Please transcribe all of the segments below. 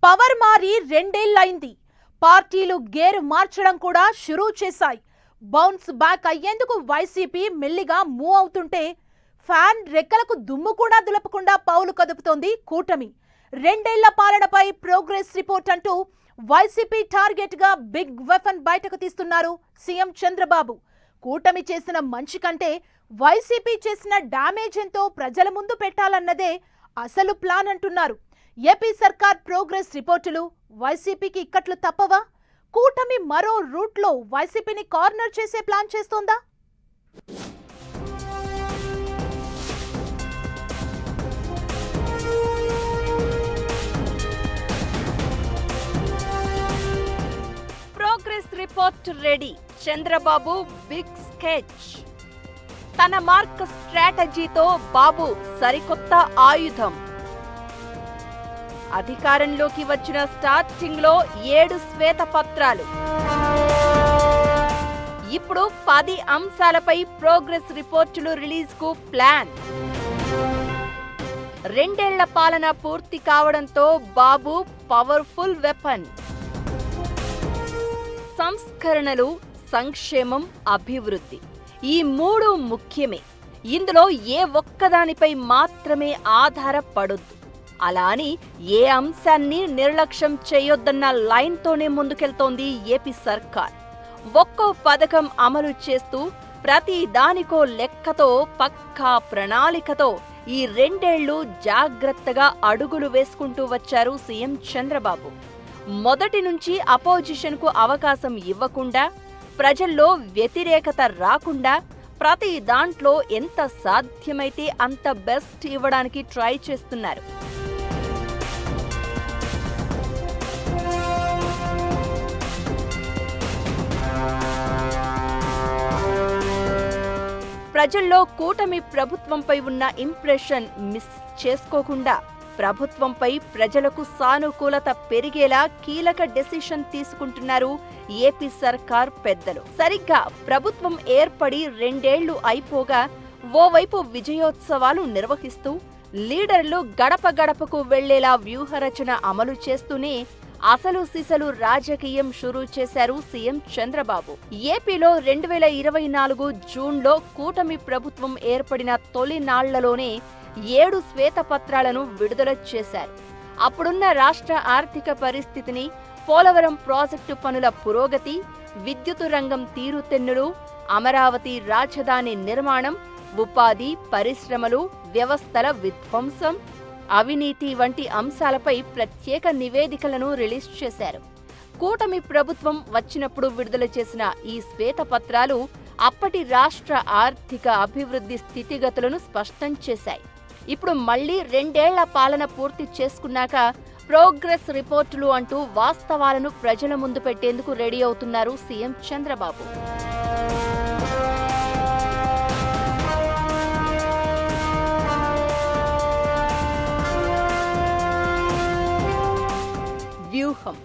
Power మారి రెండేళ్లైంది. పార్టీలు gear మార్చడం కూడా షురూ చేశాయి. బౌన్స్ బ్యాక్ అయ్యేందుకు వైసీపీ మెల్లిగా మూవ్ అవుతుంటే ఫ్యాన్ రెక్కలకు దుమ్ము కూడా దులపకుండా పౌలు కదుపుతోంది కూటమి. రెండేళ్ల పాలనపై ప్రోగ్రెస్ రిపోర్ట్ అంటూ వైసీపీ టార్గెట్ గా బిగ్ వెపన్ బయటకు తీస్తున్నారు సీఎం చంద్రబాబు. కూటమి చేసిన మంచి కంటే వైసీపీ చేసిన డ్యామేజ్ ఎంతో ప్రజల ముందు పెట్టాలన్నదే అసలు ప్లాన్ అంటున్నారు. ఏపీ సర్కార్ ప్రోగ్రెస్ రిపోర్టులు వైసీపీకి ఇక్కట్లు తప్పవా? కూటమి మరో రూట్లో వైసీపీని కార్నర్ చేసే ప్లాన్ చేస్తోందా? Progress report ready. Chandrababu big sketch. తన మార్క్ స్ట్రాటజీతో బాబు సరికొత్త ఆయుధం. అధికారంలోకి వచ్చిన స్టార్టింగ్ లో 7 శ్వేతపత్రాలు. ఇప్పుడు 10 అంశాలపై ప్రోగ్రెస్ రిపోర్టులు రిలీజ్ కు ప్లాన్. రెండేళ్ల పాలన పూర్తి కావడంతో బాబు పవర్ఫుల్ వెపన్. సంస్కరణలు, సంక్షేమం, అభివృద్ధి ఈ 3 ముఖ్యమే. ఇందులో ఏ ఒక్కదానిపై మాత్రమే ఆధారపడొద్దు. అలా అని ఏ అంశాన్ని నిర్లక్ష్యం చేయొద్దన్న లైన్తోనే ముందుకెళ్తోంది ఏపీ సర్కార్. ఒక్కో పథకం అమలు చేస్తూ ప్రతి దానికో లెక్కతో, పక్కా ప్రణాళికతో ఈ రెండేళ్లు జాగ్రత్తగా అడుగులు వేసుకుంటూ వచ్చారు సీఎం చంద్రబాబు. మొదటి నుంచి అపోజిషన్ కు అవకాశం ఇవ్వకుండా, ప్రజల్లో వ్యతిరేకత రాకుండా ప్రతి దాంట్లో ఎంత సాధ్యమైతే అంత బెస్ట్ ఇవ్వడానికి ట్రై చేస్తున్నారు. ప్రజల్లో కూటమి ప్రభుత్వంపై ఉన్న ఇంప్రెషన్ మిస్ చేసుకోకుండా, ప్రభుత్వంపై ప్రజలకు సానుకూలత పెరిగేలా కీలక డెసిషన్ తీసుకుంటున్నారు ఏపీ సర్కార్ పెద్దలు. సరిగ్గా ప్రభుత్వం ఏర్పడి 2 ఏళ్లు అయిపోగా ఓవైపు విజయోత్సవాలు నిర్వహిస్తూ లీడర్లు గడప గడపకు వెళ్లేలా వ్యూహరచన అమలు చేస్తూనే అసలు సిసలు రాజకీయం షురూ చేశారు సీఎం చంద్రబాబు. ఏపీలో 2024 జూన్లో కూటమి ప్రభుత్వం ఏర్పడిన తొలి నాళ్లలోనే 7 శ్వేతపత్రాలను విడుదల చేశారు. అప్పుడున్న రాష్ట్ర ఆర్థిక పరిస్థితిని, పోలవరం ప్రాజెక్టు పనుల పురోగతి, విద్యుత్ రంగం తీరుతెన్నులు, అమరావతి రాజధాని నిర్మాణం, ఉపాధి, పరిశ్రమలు, వ్యవస్థల విధ్వంసం, అవినీతి వంటి అంశాలపై ప్రత్యేక నివేదికలను రిలీజ్ చేశారు. కూటమి ప్రభుత్వం వచ్చినప్పుడు విడుదల చేసిన ఈ శ్వేతపత్రాలు అప్పటి రాష్ట్ర ఆర్థిక అభివృద్ధి స్థితిగతులను స్పష్టం చేశాయి. ఇప్పుడు మళ్లీ 2 ఏళ్ల పాలన పూర్తి చేసుకున్నాక ప్రోగ్రెస్ రిపోర్టులు అంటూ వాస్తవాలను ప్రజల ముందు పెట్టేందుకు రెడీ అవుతున్నారు సీఎం చంద్రబాబు. వ్యూహం.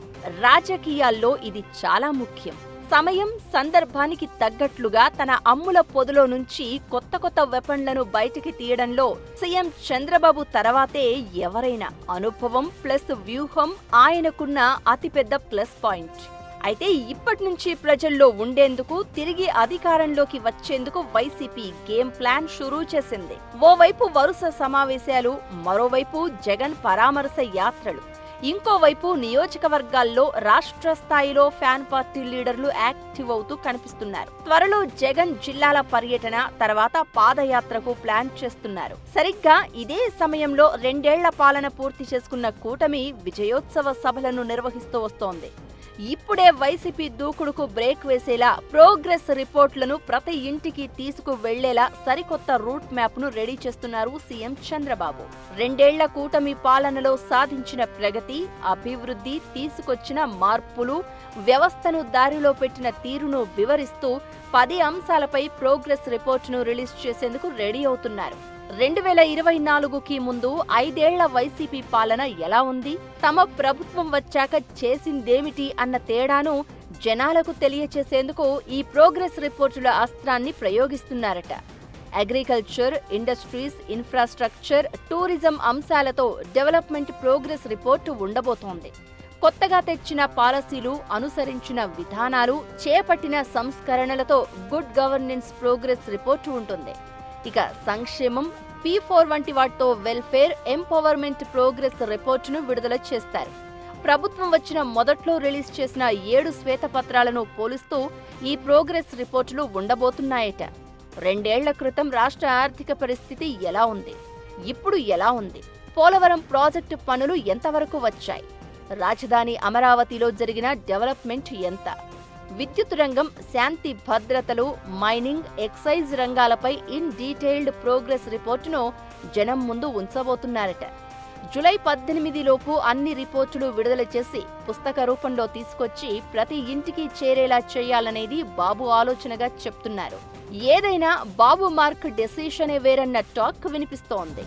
రాజకీయాల్లో ఇది చాలా ముఖ్యం. సమయం, సందర్భానికి తగ్గట్లుగా తన అమ్ముల పొదులో నుంచి కొత్త కొత్త వెపన్లను బయటికి తీయడంలో సీఎం చంద్రబాబు తర్వాతే ఎవరైనా. అనుభవం ప్లస్ వ్యూహం ఆయనకున్న అతిపెద్ద ప్లస్ పాయింట్. అయితే ఇప్పటి నుంచి ప్రజల్లో ఉండేందుకు, తిరిగి అధికారంలోకి వచ్చేందుకు వైసీపీ గేమ్ ప్లాన్ షురూ చేసింది. ఓవైపు వరుస సమావేశాలు, మరోవైపు జగన్ పరామర్శ యాత్రలు, ఇంకోవైపు నియోజకవర్గాల్లో రాష్ట్ర స్థాయిలో ఫ్యాన్ పార్టీ లీడర్లు యాక్టివ్ అవుతూ కనిపిస్తున్నారు. త్వరలో జగన్ జిల్లాల పర్యటన, తర్వాత పాదయాత్రకు ప్లాన్ చేస్తున్నారు. సరిగ్గా ఇదే సమయంలో 2 ఏళ్ల పాలన పూర్తి చేసుకున్న కూటమి విజయోత్సవ సభలను నిర్వహిస్తూ వస్తోంది. ఇప్పుడే వైసీపీ దూకుడుకు బ్రేక్ వేసేలా ప్రోగ్రెస్ రిపోర్టులను ప్రతి ఇంటికి తీసుకు వెళ్లేలా సరికొత్త రూట్ మ్యాప్ ను రెడీ చేస్తున్నారు సీఎం చంద్రబాబు. 2 ఏళ్ల కూటమి పాలనలో సాధించిన ప్రగతి, అభివృద్ధి, తీసుకొచ్చిన మార్పులు, వ్యవస్థను దారిలో పెట్టిన తీరును వివరిస్తూ 10 అంశాలపై ప్రోగ్రెస్ రిపోర్టును రిలీజ్ చేసేందుకు రెడీ అవుతున్నారు. 2024కి ముందు 5 ఏళ్ల వైసీపీ పాలన ఎలా ఉంది, తమ ప్రభుత్వం వచ్చాక చేసిందేమిటి అన్న తేడాను జనాలకు తెలియచేసేందుకు ఈ ప్రోగ్రెస్ రిపోర్టుల అస్త్రాన్ని ప్రయోగిస్తున్నారట. అగ్రికల్చర్, ఇండస్ట్రీస్, ఇన్ఫ్రాస్ట్రక్చర్, టూరిజం అంశాలతో డెవలప్మెంట్ ప్రోగ్రెస్ రిపోర్టు ఉండబోతోంది. కొత్తగా తెచ్చిన పాలసీలు, అనుసరించిన విధానాలు, చేపట్టిన సంస్కరణలతో గుడ్ గవర్నెన్స్ ప్రోగ్రెస్ రిపోర్టు ఉంటుంది. ఇక సంక్షేమం, P4 వంటి వాటితో వెల్ఫేర్, ఎంపవర్మెంట్ ప్రోగ్రెస్ రిపోర్టును విడుదల చేస్తారు. ప్రభుత్వం వచ్చిన మొదట్లో రిలీజ్ చేసిన 7 శ్వేతపత్రాలను పోలుస్తూ ఈ ప్రోగ్రెస్ రిపోర్టులు ఉండబోతున్నాయట. 2 ఏళ్ల క్రితం రాష్ట్ర ఆర్థిక పరిస్థితి ఎలా ఉంది, ఇప్పుడు ఎలా ఉంది, పోలవరం ప్రాజెక్టు పనులు ఎంతవరకు వచ్చాయి, రాజధాని అమరావతిలో జరిగిన డెవలప్మెంట్ ఎంత, విద్యుత్ రంగం, శాంతి భద్రతలు, మైనింగ్, ఎక్సైజ్ రంగాలపై ఇన్ డీటెయిల్డ్ ప్రోగ్రెస్ రిపోర్టును జనం ముందు ఉంచబోతున్నారట. జూలై 18 లోపు అన్ని రిపోర్టులు విడుదల చేసి పుస్తక రూపంలో తీసుకొచ్చి ప్రతి ఇంటికి చేరేలా చేయాలనేది బాబు ఆలోచనగా చెప్తున్నారు. ఏదైనా బాబు మార్క్ డెసిషనే వేరన్న టాక్ వినిపిస్తోంది.